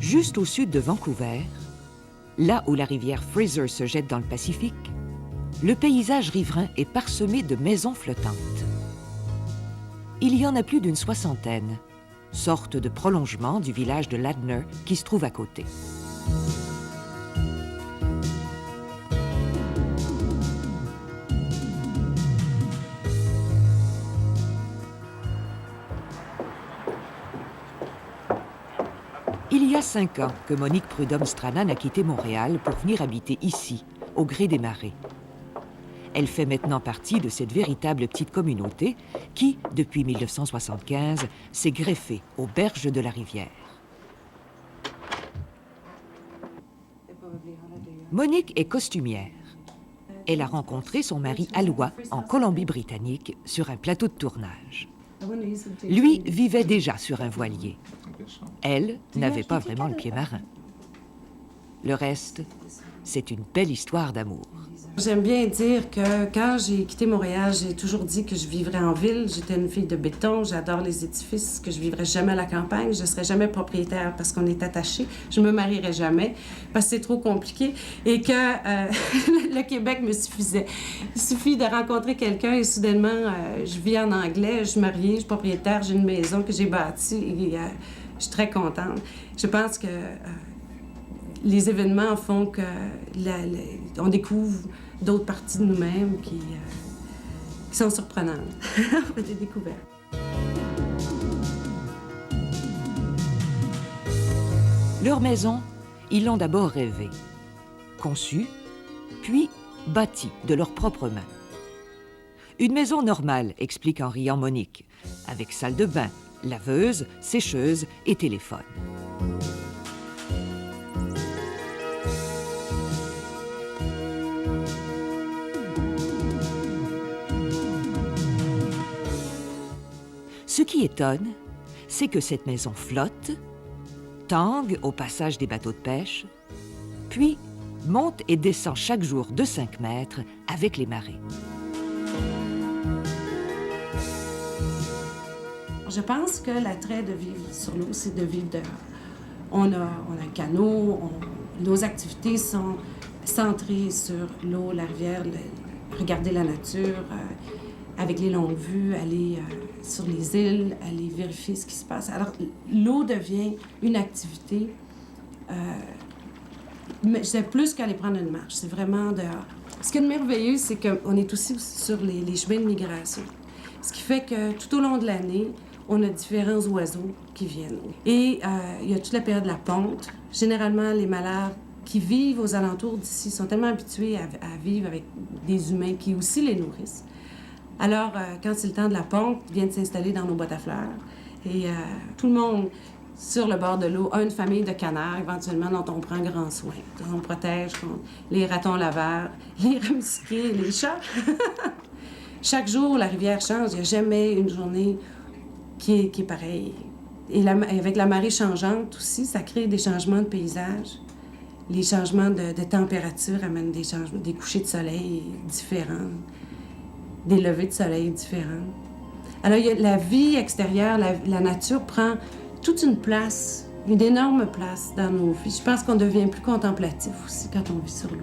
Juste au sud de Vancouver, là où la rivière Fraser se jette dans le Pacifique, le paysage riverain est parsemé de maisons flottantes. Il y en a plus d'une soixantaine, sorte de prolongement du village de Ladner qui se trouve à côté. Il y a 5 ans que Monique Prudhomme-Stranan a quitté Montréal pour venir habiter ici, au gré des marées. Elle fait maintenant partie de cette véritable petite communauté qui, depuis 1975, s'est greffée aux berges de la rivière. Monique est costumière. Elle a rencontré son mari Alois en Colombie-Britannique sur un plateau de tournage. Lui vivait déjà sur un voilier. Elle n'avait pas vraiment le pied marin. Le reste, c'est une belle histoire d'amour. J'aime bien dire que quand j'ai quitté Montréal, j'ai toujours dit que je vivrais en ville. J'étais une fille de béton, j'adore les édifices, que je vivrais jamais à la campagne, je ne serais jamais propriétaire parce qu'on est attaché. Je me marierais jamais parce que c'est trop compliqué et que le Québec me suffisait. Il suffit de rencontrer quelqu'un et soudainement, je vis en anglais, je suis mariée, je suis propriétaire, j'ai une maison que j'ai bâtie et je suis très contente. Je pense que les événements font que on découvre d'autres parties de nous-mêmes qui sont surprenantes. On fait des découvertes. Leur maison, ils l'ont d'abord rêvée, conçue, puis bâtie de leurs propres mains. Une maison normale, explique en riant Monique, avec salle de bain, laveuse, sécheuse et téléphone. Ce qui étonne, c'est que cette maison flotte, tangue au passage des bateaux de pêche, puis monte et descend chaque jour de 5 mètres avec les marées. Je pense que l'attrait de vivre sur l'eau, c'est de vivre dehors. On a un canot, nos activités sont centrées sur l'eau, la rivière, regarder la nature, avec les longues vues, aller sur les îles, aller vérifier ce qui se passe. Alors, l'eau devient une activité, mais c'est plus qu'aller prendre une marche, c'est vraiment dehors. Ce qui est merveilleux, c'est qu'on est aussi sur les chemins de migration. Ce qui fait que tout au long de l'année, on a différents oiseaux qui viennent. Et il y a toute la période de la ponte. Généralement, les malades qui vivent aux alentours d'ici sont tellement habitués à vivre avec des humains qui aussi les nourrissent. Alors, quand c'est le temps de la ponte, ils viennent s'installer dans nos boîtes à fleurs. Et tout le monde, sur le bord de l'eau, a une famille de canards, éventuellement, dont on prend grand soin. On protège contre les ratons laveurs, les rats musqués, les chats. Chaque jour, la rivière change. Il n'y a jamais une journée qui est pareille. Et avec la marée changeante aussi, ça crée des changements de paysage. Les changements de température amènent des couchers de soleil différents, des levées de soleil différentes. Alors, il y a la vie extérieure, la nature prend toute une place, une énorme place dans nos vies. Je pense qu'on devient plus contemplatif aussi quand on vit sur l'eau.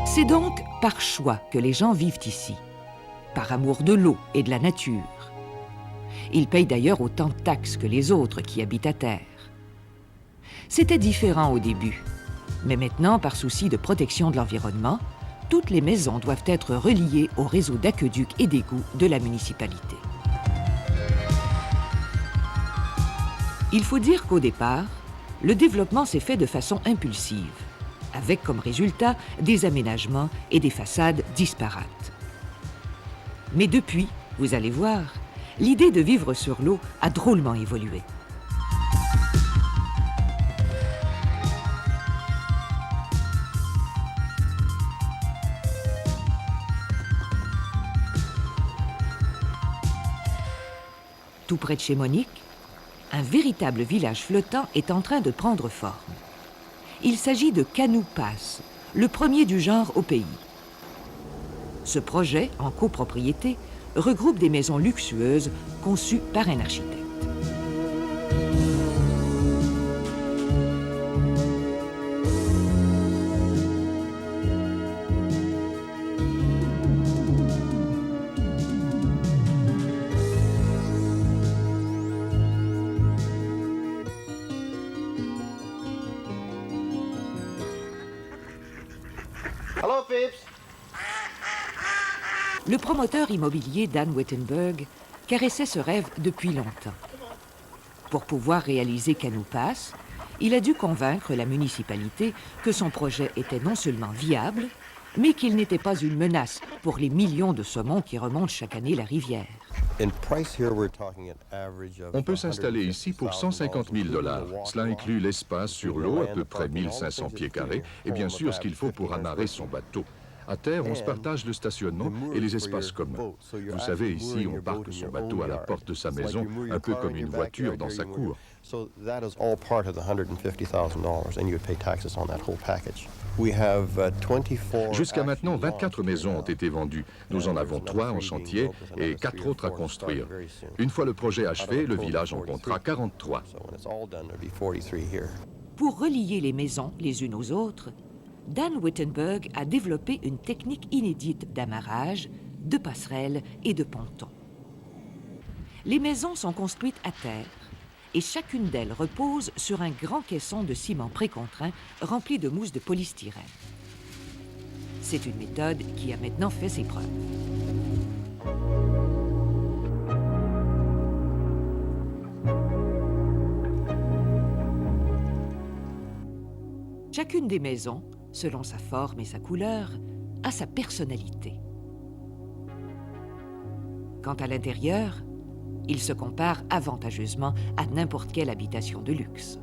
C'est donc par choix que les gens vivent ici, par amour de l'eau et de la nature. Ils payent d'ailleurs autant de taxes que les autres qui habitent à terre. C'était différent au début, mais maintenant, par souci de protection de l'environnement, toutes les maisons doivent être reliées au réseau d'aqueducs et d'égouts de la municipalité. Il faut dire qu'au départ, le développement s'est fait de façon impulsive, avec comme résultat des aménagements et des façades disparates. Mais depuis, vous allez voir, l'idée de vivre sur l'eau a drôlement évolué. Tout près de chez Monique, un véritable village flottant est en train de prendre forme. Il s'agit de Canoe Pass, le premier du genre au pays. Ce projet, en copropriété, regroupe des maisons luxueuses conçues par un architecte. Hello, Phoebes. Le promoteur immobilier Dan Wittenberg caressait ce rêve depuis longtemps. Pour pouvoir réaliser Canoe Pass, il a dû convaincre la municipalité que son projet était non seulement viable, mais qu'il n'était pas une menace pour les millions de saumons qui remontent chaque année la rivière. On peut s'installer ici pour 150 000 $. Cela inclut l'espace sur l'eau, à peu près 1500 pieds carrés, et bien sûr ce qu'il faut pour amarrer son bateau. À terre, on se partage le stationnement et les espaces communs. Vous savez, ici, on parque son bateau à la porte de sa maison, un peu comme une voiture dans sa cour. Jusqu'à maintenant, 24 maisons ont été vendues. Nous en avons 3 en chantier et 4 autres à construire. Une fois le projet achevé, le village en comptera 43. Pour relier les maisons les unes aux autres, Dan Wittenberg a développé une technique inédite d'amarrage, de passerelles et de pontons. Les maisons sont construites à terre et chacune d'elles repose sur un grand caisson de ciment précontraint rempli de mousse de polystyrène. C'est une méthode qui a maintenant fait ses preuves. Chacune des maisons, selon sa forme et sa couleur, a sa personnalité. Quant à l'intérieur, il se compare avantageusement à n'importe quelle habitation de luxe.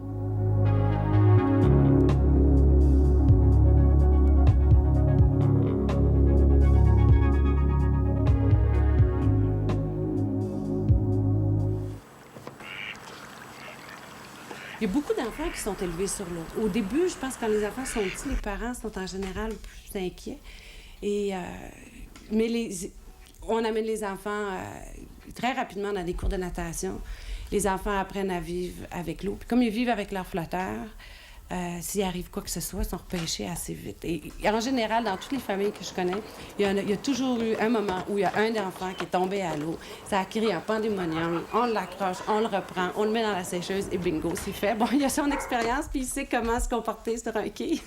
Il y a beaucoup d'enfants qui sont élevés sur l'eau. Au début, je pense que quand les enfants sont petits, les parents sont en général plus inquiets. Mais on amène les enfants très rapidement dans des cours de natation. Les enfants apprennent à vivre avec l'eau. Puis comme ils vivent avec leur flotteur, s'il arrive quoi que ce soit, ils sont repêchés assez vite. Et en général, dans toutes les familles que je connais, il y a toujours eu un moment où il y a un enfant qui est tombé à l'eau. Ça a créé un pandémonium. On l'accroche, on le reprend, on le met dans la sécheuse et bingo, c'est fait. Bon, il a son expérience puis il sait comment se comporter sur un quai.